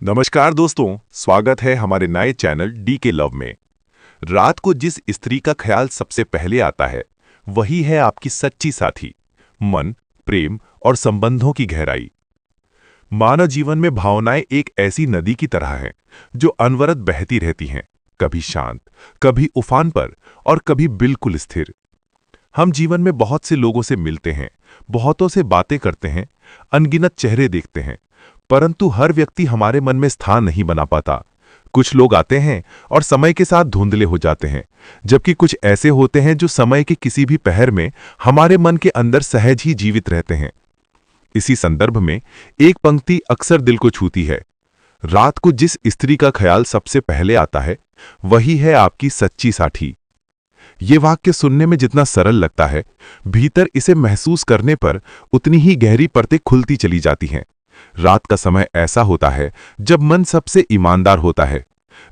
नमस्कार दोस्तों, स्वागत है हमारे नए चैनल डी के लव में। रात को जिस स्त्री का ख्याल सबसे पहले आता है वही है आपकी सच्ची साथी। मन, प्रेम और संबंधों की गहराई। मानव जीवन में भावनाएं एक ऐसी नदी की तरह हैं जो अनवरत बहती रहती हैं, कभी शांत, कभी उफान पर और कभी बिल्कुल स्थिर। हम जीवन में बहुत से लोगों से मिलते हैं, बहुतों से बातें करते हैं, अनगिनत चेहरे देखते हैं, परंतु हर व्यक्ति हमारे मन में स्थान नहीं बना पाता। कुछ लोग आते हैं और समय के साथ धुंधले हो जाते हैं, जबकि कुछ ऐसे होते हैं जो समय के किसी भी पहर में हमारे मन के अंदर सहज ही जीवित रहते हैं। इसी संदर्भ में एक पंक्ति अक्सर दिल को छूती है। रात को जिस स्त्री का ख्याल सबसे पहले आता है वही है आपकी सच्ची साथी। ये वाक्य सुनने में जितना सरल लगता है, भीतर इसे महसूस करने पर उतनी ही गहरी परतें खुलती चली जाती हैं। रात का समय ऐसा होता है जब मन सबसे ईमानदार होता है।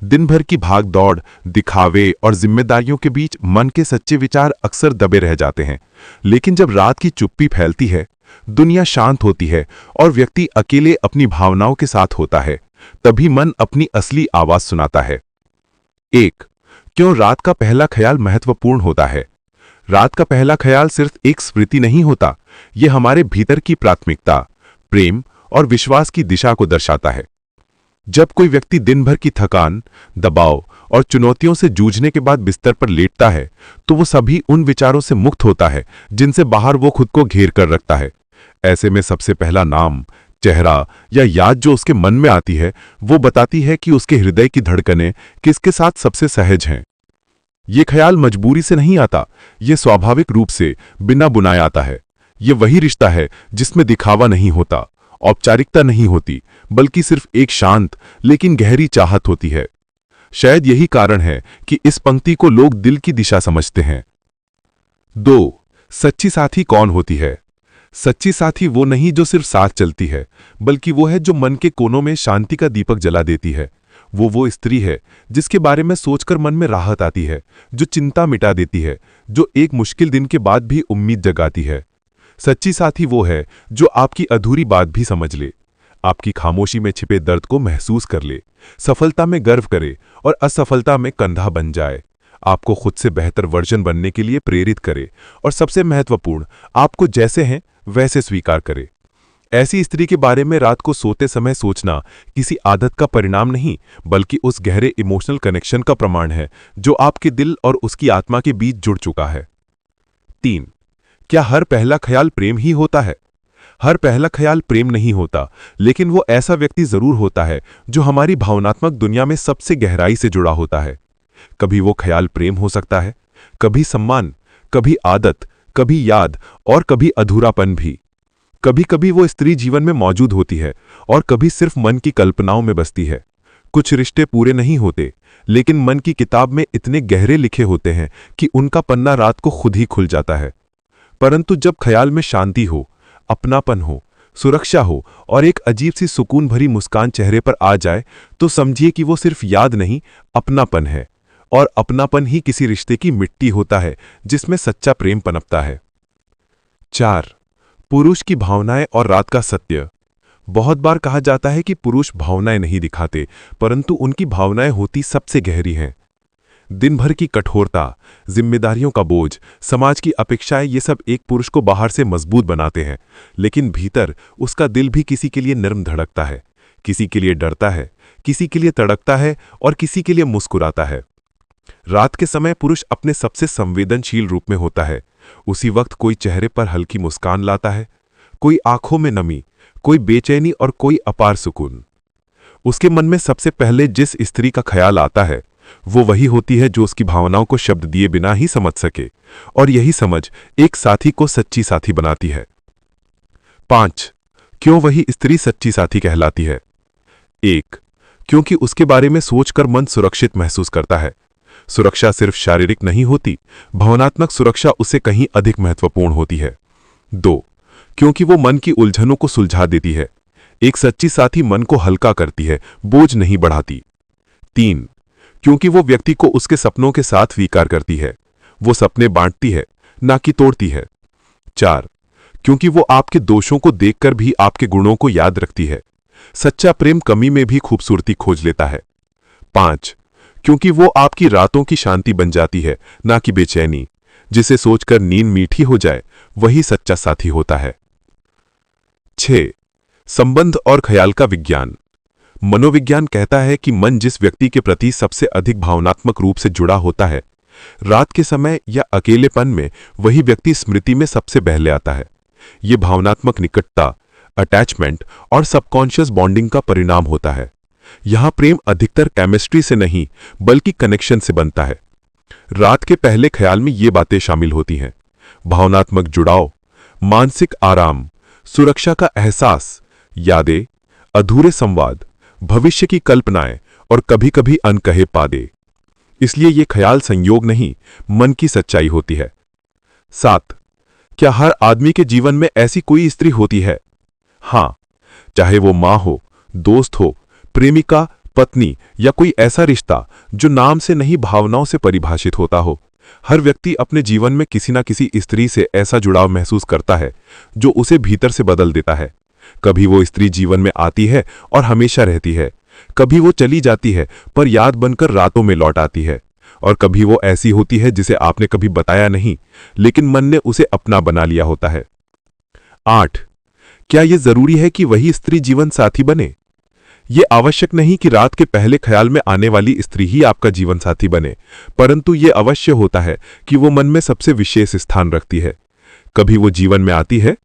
दिन भर की भाग दौड़, दिखावे और जिम्मेदारियों के बीच मन के सच्चे विचार अक्सर दबे रह जाते हैं। लेकिन जब रात की चुप्पी फैलती है, दुनिया शांत होती है और व्यक्ति अकेले अपनी भावनाओं के साथ होता है, तभी मन अपनी असली आवाज सुनाता है। 1. क्यों रात का पहला ख्याल महत्वपूर्ण होता है? रात का पहला ख्याल सिर्फ एक स्मृति नहीं होता, यह हमारे भीतर की प्राथमिकता, प्रेम और विश्वास की दिशा को दर्शाता है। जब कोई व्यक्ति दिन भर की थकान, दबाव और चुनौतियों से जूझने के बाद बिस्तर पर लेटता है, तो वो सभी उन विचारों से मुक्त होता है जिनसे बाहर वो खुद को घेर कर रखता है। ऐसे में सबसे पहला नाम, चेहरा या याद जो उसके मन में आती है, वो बताती है कि उसके हृदय की धड़कनें किसके साथ सबसे सहज हैं। ये ख्याल मजबूरी से नहीं आता, ये स्वाभाविक रूप से बिना बुनाए आता है। ये वही रिश्ता है जिसमें दिखावा नहीं होता, औपचारिकता नहीं होती, बल्कि सिर्फ एक शांत लेकिन गहरी चाहत होती है। शायद यही कारण है कि इस पंक्ति को लोग दिल की दिशा समझते हैं। 2. सच्ची साथी कौन होती है? सच्ची साथी वो नहीं जो सिर्फ साथ चलती है, बल्कि वो है जो मन के कोनों में शांति का दीपक जला देती है। वो स्त्री है जिसके बारे में सोचकर मन में राहत आती है, जो चिंता मिटा देती है, जो एक मुश्किल दिन के बाद भी उम्मीद जगाती है। सच्ची साथी वो है जो आपकी अधूरी बात भी समझ ले, आपकी खामोशी में छिपे दर्द को महसूस कर ले, सफलता में गर्व करे और असफलता में कंधा बन जाए, आपको खुद से बेहतर वर्जन बनने के लिए प्रेरित करे और सबसे महत्वपूर्ण, आपको जैसे हैं वैसे स्वीकार करे। ऐसी स्त्री के बारे में रात को सोते समय सोचना किसी आदत का परिणाम नहीं, बल्कि उस गहरे इमोशनल कनेक्शन का प्रमाण है जो आपके दिल और उसकी आत्मा के बीच जुड़ चुका है। 3. क्या हर पहला ख्याल प्रेम ही होता है? हर पहला ख्याल प्रेम नहीं होता, लेकिन वो ऐसा व्यक्ति जरूर होता है जो हमारी भावनात्मक दुनिया में सबसे गहराई से जुड़ा होता है। कभी वो ख्याल प्रेम हो सकता है, कभी सम्मान, कभी आदत, कभी याद और कभी अधूरापन भी। कभी कभी वो स्त्री जीवन में मौजूद होती है और कभी सिर्फ मन की कल्पनाओं में बसती है। कुछ रिश्ते पूरे नहीं होते, लेकिन मन की किताब में इतने गहरे लिखे होते हैं कि उनका पन्ना रात को खुद ही खुल जाता है। परंतु जब ख्याल में शांति हो, अपनापन हो, सुरक्षा हो और एक अजीब सी सुकून भरी मुस्कान चेहरे पर आ जाए, तो समझिए कि वो सिर्फ याद नहीं, अपनापन है। और अपनापन ही किसी रिश्ते की मिट्टी होता है जिसमें सच्चा प्रेम पनपता है। 4. पुरुष की भावनाएं और रात का सत्य। बहुत बार कहा जाता है कि पुरुष भावनाएं नहीं दिखाते, परंतु उनकी भावनाएं होती सबसे गहरी हैं। दिन भर की कठोरता, जिम्मेदारियों का बोझ, समाज की अपेक्षाएं, ये सब एक पुरुष को बाहर से मजबूत बनाते हैं, लेकिन भीतर उसका दिल भी किसी के लिए नर्म धड़कता है, किसी के लिए डरता है, किसी के लिए तड़कता है और किसी के लिए मुस्कुराता है। रात के समय पुरुष अपने सबसे संवेदनशील रूप में होता है। उसी वक्त कोई चेहरे पर हल्की मुस्कान लाता है, कोई आंखों में नमी, कोई बेचैनी और कोई अपार सुकून। उसके मन में सबसे पहले जिस स्त्री का ख्याल आता है वो वही होती है जो उसकी भावनाओं को शब्द दिए बिना ही समझ सके, और यही समझ एक साथी को सच्ची साथी बनाती है। 5. क्यों वही स्त्री सच्ची साथी कहलाती है? 1. क्योंकि उसके बारे में सोचकर मन सुरक्षित महसूस करता है। सुरक्षा सिर्फ शारीरिक नहीं होती, भावनात्मक सुरक्षा उससे कहीं अधिक महत्वपूर्ण होती है। 2. क्योंकि वो मन की उलझनों को सुलझा देती है। एक सच्ची साथी मन को हल्का करती है, बोझ नहीं बढ़ाती। 3. क्योंकि वो व्यक्ति को उसके सपनों के साथ स्वीकार करती है, वो सपने बांटती है, ना कि तोड़ती है। 4. क्योंकि वो आपके दोषों को देखकर भी आपके गुणों को याद रखती है। सच्चा प्रेम कमी में भी खूबसूरती खोज लेता है। 5. क्योंकि वो आपकी रातों की शांति बन जाती है, ना कि बेचैनी। जिसे सोचकर नींद मीठी हो जाए, वही सच्चा साथी होता है। 6. संबंध और ख्याल का विज्ञान। मनोविज्ञान कहता है कि मन जिस व्यक्ति के प्रति सबसे अधिक भावनात्मक रूप से जुड़ा होता है, रात के समय या अकेलेपन में वही व्यक्ति स्मृति में सबसे पहले आता है। ये भावनात्मक निकटता, अटैचमेंट और सबकॉन्शियस बॉन्डिंग का परिणाम होता है। यहां प्रेम अधिकतर केमिस्ट्री से नहीं, बल्कि कनेक्शन से बनता है। रात के पहले ख्याल में ये बातें शामिल होती हैं: भावनात्मक जुड़ाव, मानसिक आराम, सुरक्षा का एहसास, यादें, अधूरे संवाद, भविष्य की कल्पनाएं और कभी-कभी अनकहे वादे। इसलिए ये ख्याल संयोग नहीं, मन की सच्चाई होती है। 7. क्या हर आदमी के जीवन में ऐसी कोई स्त्री होती है? हाँ, चाहे वो मां हो, दोस्त हो, प्रेमिका, पत्नी या कोई ऐसा रिश्ता जो नाम से नहीं भावनाओं से परिभाषित होता हो। हर व्यक्ति अपने जीवन में किसी न किसी स्त्री से ऐसा जुड़ाव महसूस करता है जो उसे भीतर से बदल देता है। कभी वो स्त्री जीवन में आती है और हमेशा रहती है, कभी वो चली जाती है पर याद बनकर रातों में लौट आती है, और कभी वो ऐसी होती है जिसे आपने कभी बताया नहीं, लेकिन मन ने उसे अपना बना लिया होता है। 8. क्या यह जरूरी है कि वही स्त्री जीवन साथी बने? यह आवश्यक नहीं कि रात के पहले ख्याल में आने वाली स्त्री ही आपका जीवन साथी बने, परंतु यह अवश्य होता है कि वो मन में सबसे विशेष स्थान रखती है। कभी वो जीवन में आती है,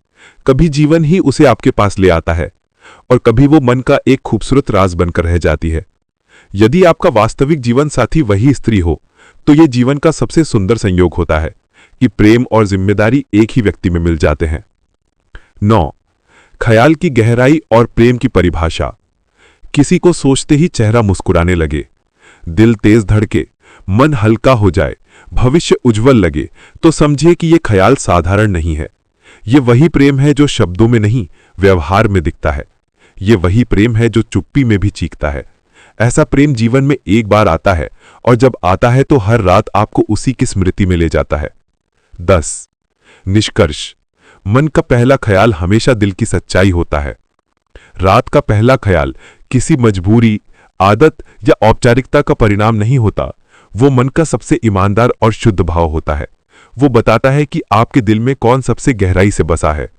कभी जीवन ही उसे आपके पास ले आता है, और कभी वो मन का एक खूबसूरत राज बनकर रह जाती है। यदि आपका वास्तविक जीवन साथी वही स्त्री हो, तो यह जीवन का सबसे सुंदर संयोग होता है कि प्रेम और जिम्मेदारी एक ही व्यक्ति में मिल जाते हैं। 9. ख्याल की गहराई और प्रेम की परिभाषा। किसी को सोचते ही चेहरा मुस्कुराने लगे, दिल तेज धड़के, मन हल्का हो जाए, भविष्य उज्जवल लगे, तो समझिए कि यह ख्याल साधारण नहीं है। यह वही प्रेम है जो शब्दों में नहीं, व्यवहार में दिखता है। यह वही प्रेम है जो चुप्पी में भी चीखता है। ऐसा प्रेम जीवन में एक बार आता है, और जब आता है तो हर रात आपको उसी की स्मृति में ले जाता है। 10. निष्कर्ष। मन का पहला ख्याल हमेशा दिल की सच्चाई होता है। रात का पहला ख्याल किसी मजबूरी, आदत या औपचारिकता का परिणाम नहीं होता। वो मन का सबसे ईमानदार और शुद्ध भाव होता है। वो बताता है कि आपके दिल में कौन सबसे गहराई से बसा है,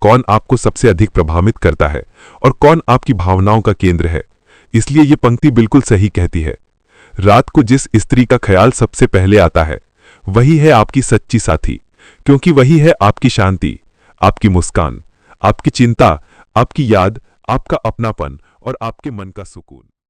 कौन आपको सबसे अधिक प्रभावित करता है, और कौन आपकी भावनाओं का केंद्र है। इसलिए ये पंक्ति बिल्कुल सही कहती है, रात को जिस स्त्री का ख्याल सबसे पहले आता है, वही है आपकी सच्ची साथी, क्योंकि वही है आपकी शांति, आपकी मुस्कान, आपकी चिंता, आपकी याद, आपका अपनापन और आपके मन का सुकून।